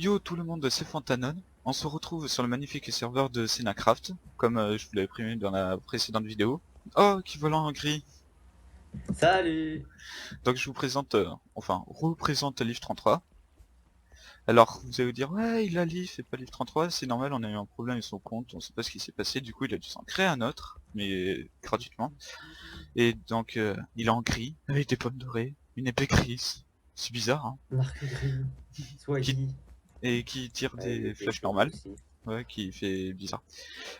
Yo tout le monde, c'est Fantanon. On se retrouve sur le magnifique serveur de Senacraft, comme je vous l'avais prévenu dans la précédente vidéo. Oh, qui volant en gris. Salut! Donc je vous présente, représente Leaf 33. Alors, vous allez vous dire, ouais, il a Leaf et pas Leaf 33, c'est normal, on a eu un problème avec son compte, on sait pas ce qui s'est passé, du coup il a dû s'en créer un autre, mais gratuitement. Et donc, il est en gris, avec des pommes dorées, une épée grise. C'est bizarre, hein. Marque gris, Qui... Swahili. Et qui tire Ouais, une des épée flèches chaude normales. aussi. Ouais, qui fait bizarre.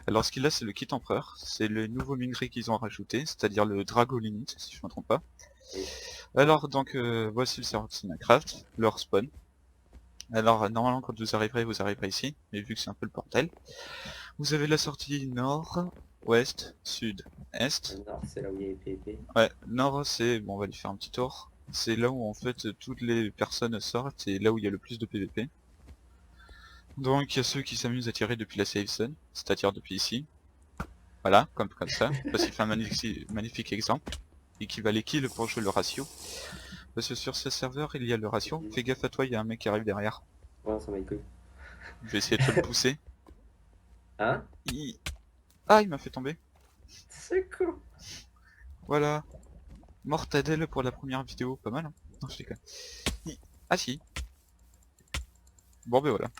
Alors ce qu'il a, c'est le kit empereur, c'est le nouveau minerai qu'ils ont rajouté, c'est-à-dire le Dragolinite, si je me trompe pas. Oui. Alors donc voici le serveur de Cinecraft, leur spawn. Alors normalement quand vous arriverez ici, mais vu que c'est un peu le bordel, vous avez la sortie nord, ouest, sud, est. Le nord, c'est là où il y a les PvP. Ouais, nord c'est, bon on va lui faire un petit tour, c'est là où en fait toutes les personnes sortent et là où il y a le plus de PVP. Donc il y a ceux qui s'amusent à tirer depuis la safe zone, c'est-à-dire depuis ici. Voilà, comme ça, parce qu'il fait un magnifique exemple, et qui va les kills pour jouer le ratio. Parce que sur ce serveur, il y a le ratio. Fais gaffe à toi, il y a un mec qui arrive derrière. Oh, ça m'a les couilles. Je vais essayer de te le pousser. Hein? Il... Ah, il m'a fait tomber. C'est cool. Voilà. Mortadelle pour la première vidéo, pas mal, hein. Non, je déconne. Ah si. Bon ben voilà.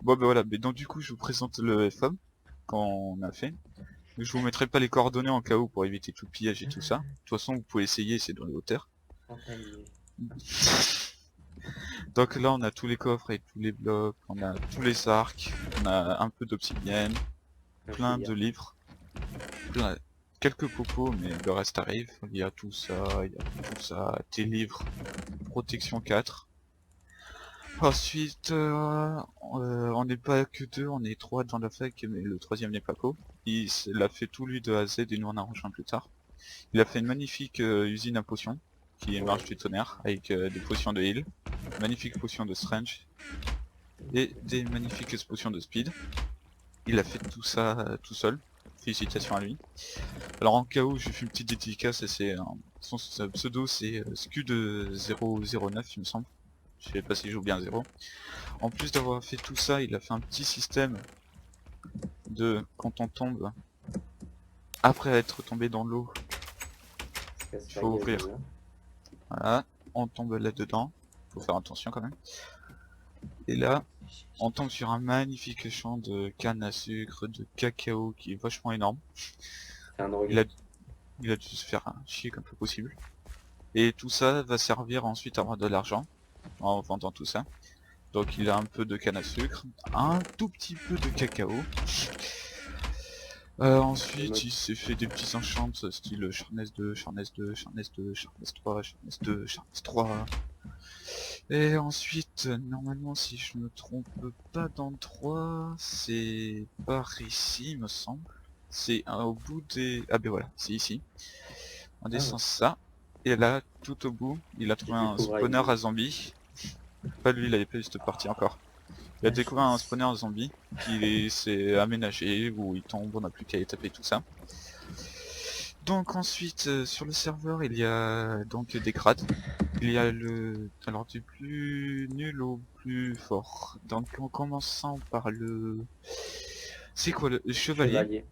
Bon ben voilà, mais donc du coup je vous présente le FOM qu'on a fait. Je vous mettrai pas les coordonnées en cas où pour éviter tout pillage et tout ça. De toute façon vous pouvez essayer, c'est dans les hauteurs. Frontalier. Donc là on a tous les coffres et tous les blocs, on a tous les arcs, on a un peu d'obsidienne, Un plein de vieillard. livres, quelques popos mais le reste arrive. Il y a tout ça, il y a tout ça, tes livres, protection 4. Ensuite on n'est pas que deux, on est trois dans la fac mais le troisième n'est pas co. Il a fait tout lui de A à Z et nous on a rejoint plus tard. Il a fait une magnifique usine à potions qui marche Ouais. du tonnerre avec des potions de heal, magnifique potion de strange et des magnifiques potions de speed. Il a fait tout ça tout seul. Félicitations à lui. Alors en cas où je fais une petite dédicace, c'est son pseudo c'est Scud009 il me semble. Je sais pas si je joue bien 0. En plus d'avoir fait tout ça, il a fait un petit système de quand on tombe, après être tombé dans l'eau, Ça casse il la faut gueule ouvrir. déjà. Voilà, on tombe là-dedans. Faut faire attention quand même. Et là, on tombe sur un magnifique champ de canne à sucre, de cacao qui est vachement énorme. C'est un Il a, drogué. il a dû se faire chier comme peu possible. Et tout ça va servir ensuite à avoir de l'argent en vendant tout ça. Donc il a un peu de canne à sucre, un tout petit peu de cacao. Le Ensuite mode. il s'est fait des petits enchants style Sharness 2, Sharness 2, Sharness 2, Sharness 3, Sharness 2, Sharness 3. Et ensuite, normalement si je me trompe pas dans le 3, c'est par ici il me semble. C'est au bout des... Ah ben voilà, c'est ici. On Ah ouais. descend ça. Et là, tout au bout, il a Tu trouvé un découvres spawner à une... zombies. Pas lui, il avait pas eu cette partie encore. Il a La découvert un chance. spawner à zombies qui s'est aménagé, où il tombe, on n'a plus qu'à y taper tout ça. Donc ensuite, sur le serveur, il y a donc des grades. Il y a le... Alors du plus nul au plus fort. Donc en commençant par le... C'est quoi le chevalier? Chevalier.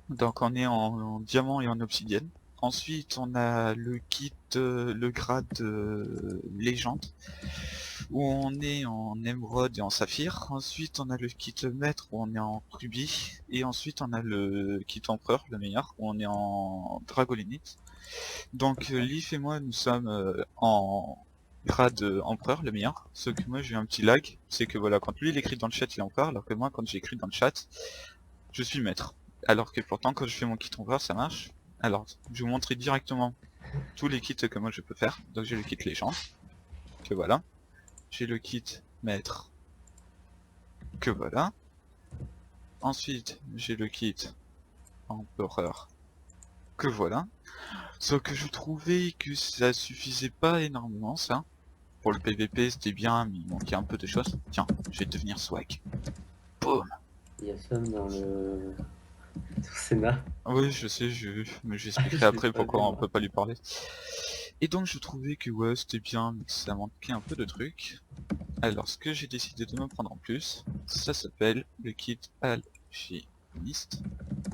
Donc on est en diamant et en obsidienne. Ensuite on a le kit, le grade légende, où on est en émeraude et en saphir. Ensuite on a le kit maître où on est en rubis. Et ensuite on a le kit empereur, le meilleur, où on est en dragolinite. Donc Leaf et moi nous sommes en grade empereur, le meilleur. Ce que moi j'ai eu un petit lag, c'est que voilà, quand lui il écrit dans le chat il est empereur, alors que moi quand j'écris dans le chat, je suis maître. Alors que pourtant quand je fais mon kit empereur ça marche. Alors, je vais vous montrer directement tous les kits que moi je peux faire. Donc j'ai le kit légende, que voilà. J'ai le kit maître, que voilà. Ensuite, j'ai le kit empereur, que voilà. Sauf que je trouvais que ça suffisait pas énormément ça. Pour le PVP c'était bien, mais il manquait un peu de choses. Tiens, je vais devenir swag. Boum. Il y a Somme dans le... Au Sénat. Oui, je sais, mais j'expliquerai Je l'ai après pas vu, pourquoi on moi. peut pas lui parler. Et donc je trouvais que ouais, c'était bien, mais que ça manquait un peu de trucs. Alors, ce que j'ai décidé de me prendre en plus, ça s'appelle le kit alchimiste.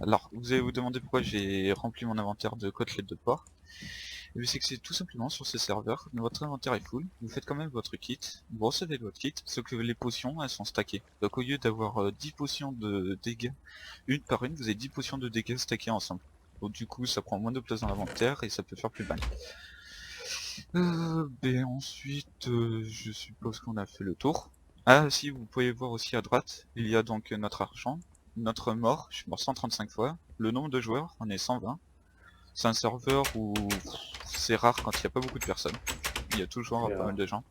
Alors, vous allez vous demander pourquoi j'ai rempli mon inventaire de côtelettes de porc. Et c'est que c'est tout simplement sur ce serveur, votre inventaire est full, vous faites quand même votre kit, vous recevez votre kit, sauf que les potions elles sont stackées. Donc au lieu d'avoir 10 potions de dégâts une par une, vous avez 10 potions de dégâts stackées ensemble. Donc du coup ça prend moins de place dans l'inventaire et ça peut faire plus mal. Ben ensuite je suppose qu'on a fait le tour. Ah si, vous pouvez voir aussi à droite, il y a donc notre argent, notre mort, je suis mort 135 fois, le nombre de joueurs, on est 120. C'est un serveur où c'est rare quand il n'y a pas beaucoup de personnes. Il y a toujours pas mal de gens.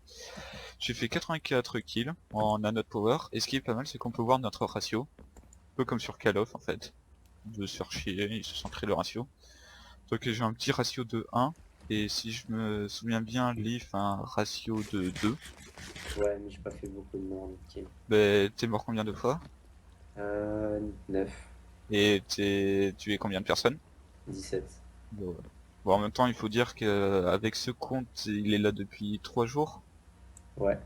J'ai fait 84 kills en nano power. Et ce qui est pas mal, c'est qu'on peut voir notre ratio. Un peu comme sur Call of en fait. De se faire chier, ils se sont créés le ratio. Donc j'ai un petit ratio de 1. Et si je me souviens bien, Leaf a un ratio de 2. Ouais, mais j'ai pas fait beaucoup de morts, nickel. Ben t'es mort combien de fois? 9, Et t'es tué combien de personnes? 17. Bon, en même temps, il faut dire qu'avec ce compte, il est là depuis 3 jours. Ouais,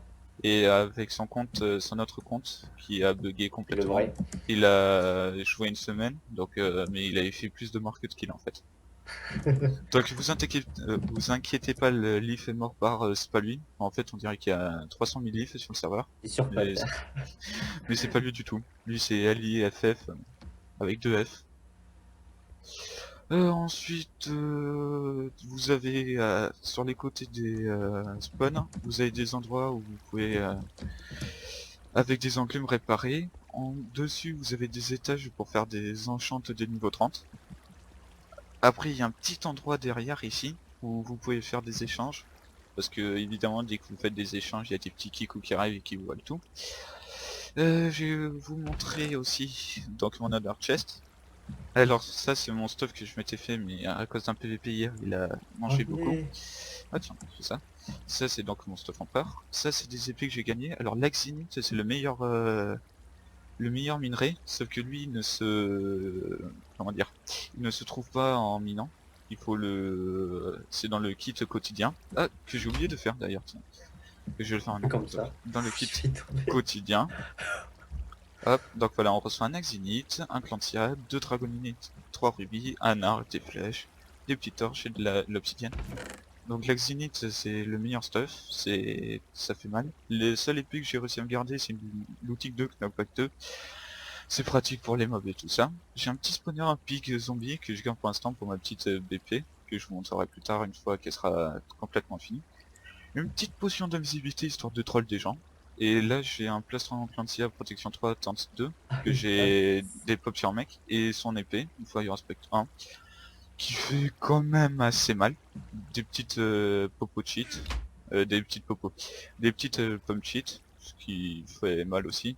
Et avec son compte, son autre compte, qui a bugué le complètement, vrai. il a joué une semaine, donc mais il avait fait plus de morts que de kills en fait. Donc vous inquiétez pas, le leaf est mort par, c'est pas lui. En fait, on dirait qu'il y a 300 000 leafs sur le serveur, C'est sur mais, patte. mais c'est pas lui du tout. Lui c'est LIFF avec 2 F. Ensuite, vous avez sur les côtés des spawns, vous avez des endroits où vous pouvez avec des enclumes réparés. En dessus, vous avez des étages pour faire des enchantes de niveau 30. Après, il y a un petit endroit derrière ici où vous pouvez faire des échanges. Parce que évidemment, dès que vous faites des échanges, il y a des petits kikous qui arrivent et qui volent tout. Je vais vous montrer aussi donc mon other chest. Alors ça c'est mon stuff que je m'étais fait, mais à cause d'un PVP hier il a mangé beaucoup. Allez. Ah tiens, c'est ça. Ça c'est donc mon stuff en peur. Ça c'est des épées que j'ai gagné. Alors l'Axinite c'est le meilleur minerai, sauf que lui il ne se comment dire, il ne se trouve pas en minant. Il faut c'est dans le kit quotidien. Ah, que j'ai oublié de faire d'ailleurs, tiens. Que je vais le faire maintenant. Comme Donc, ça. dans le Je kit suis tombé. quotidien. Hop, donc voilà, on reçoit un Axinite, un Plantia, 2 Dragonites, 3 rubis, un arc, des flèches, des petites torches et de l'obsidienne. Donc l'Axinite c'est le meilleur stuff, ça fait mal. Les seules épées que j'ai réussi à me garder c'est une Looting 2, Knockback 2. C'est pratique pour les mobs et tout ça. J'ai un petit spawner, un pic zombie que je garde pour l'instant pour ma petite BP, que je vous montrerai plus tard une fois qu'elle sera complètement finie. Une petite potion d'invisibilité histoire de troll des gens. Et là j'ai un plastron Plantia protection 3 temps 2 que j'ai des pop sur mec et son épée, une fois il respecte 1, qui fait quand même assez mal. Des petites popo cheat, des petites popo, des petites pommes cheat, ce qui fait mal aussi.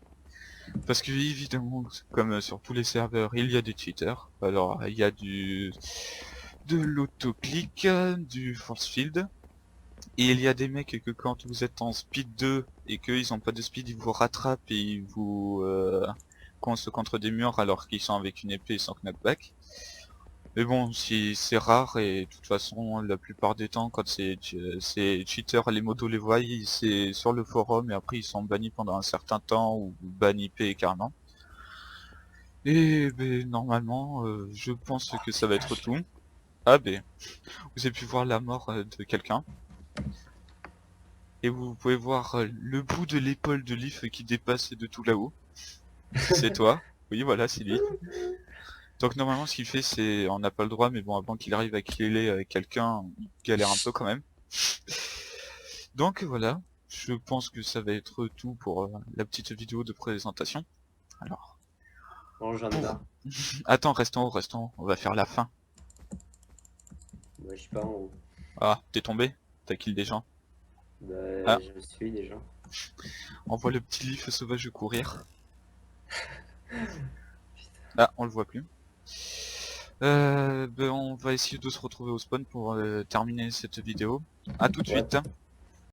Parce que évidemment, comme sur tous les serveurs, il y a des cheaters. Alors il y a de l'autoclick, du force field. Et il y a des mecs que quand vous êtes en speed 2 et qu'ils ont pas de speed, ils vous rattrapent et ils vous coincent contre des murs alors qu'ils sont avec une épée sans knockback. Mais bon, si c'est rare et de toute façon la plupart des temps quand c'est cheaters, les motos les voient, c'est sur le forum et après ils sont bannis pendant un certain temps ou ban IP carrément. Et ben normalement je pense que ça va être tout. Ah ben, vous avez pu voir la mort de quelqu'un. Et vous pouvez voir le bout de l'épaule de Leaf qui dépasse de tout là-haut. C'est toi. Oui, voilà, c'est lui. Donc normalement ce qu'il fait c'est, on n'a pas le droit, mais bon avant qu'il arrive à killer quelqu'un, il galère un peu quand même. Donc voilà, je pense que ça va être tout pour la petite vidéo de présentation. Alors, Bon, j'en ai pour... marre. Attends, restons, on va faire la fin. Bah, je suis pas en haut. Ah, t'es tombé? T'as kill des gens? Bah, Ah, je suis déjà. on voit le petit Leaf sauvage courir. Putain. Ah, on le voit plus. Ben, on va essayer de se retrouver au spawn pour terminer cette vidéo. À tout de Ouais, suite.